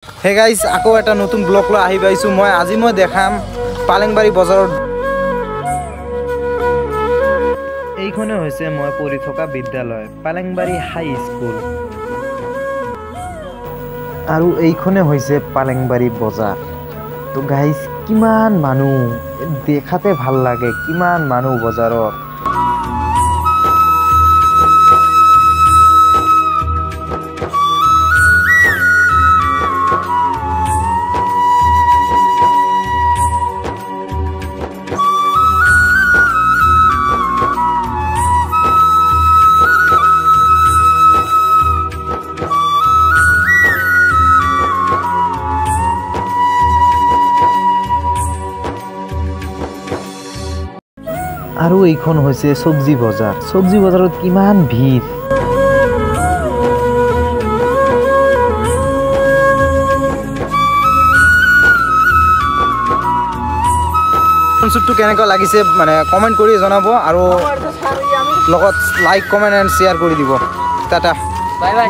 hey guys আকৌ এটা নতুন ব্লগ লৈ আহি পাইছো মই আজি মই দেখাম পালেংবাৰী বজাৰত এইখনে হৈছে মই পঢ়ি থকা বিদ্যালয় পালেংবাৰী হাই স্কুল আৰু এইখনে হৈছে পালেংবাৰী বজাৰ তো গাইস কিমান মানুহ দেখাতে ভাল লাগে কিমান মানুহ বজাৰত আৰু এইখন হৈছে সবজি বজাৰত কিমান ভিৰ কনসেপ্টটো কেনেকৈ লাগিছে মানে কমেন্ট কৰি জনাব আৰু লগত লাইক কমেন্ট এন্ড শেয়াৰ কৰি দিব টাটা বাই বাই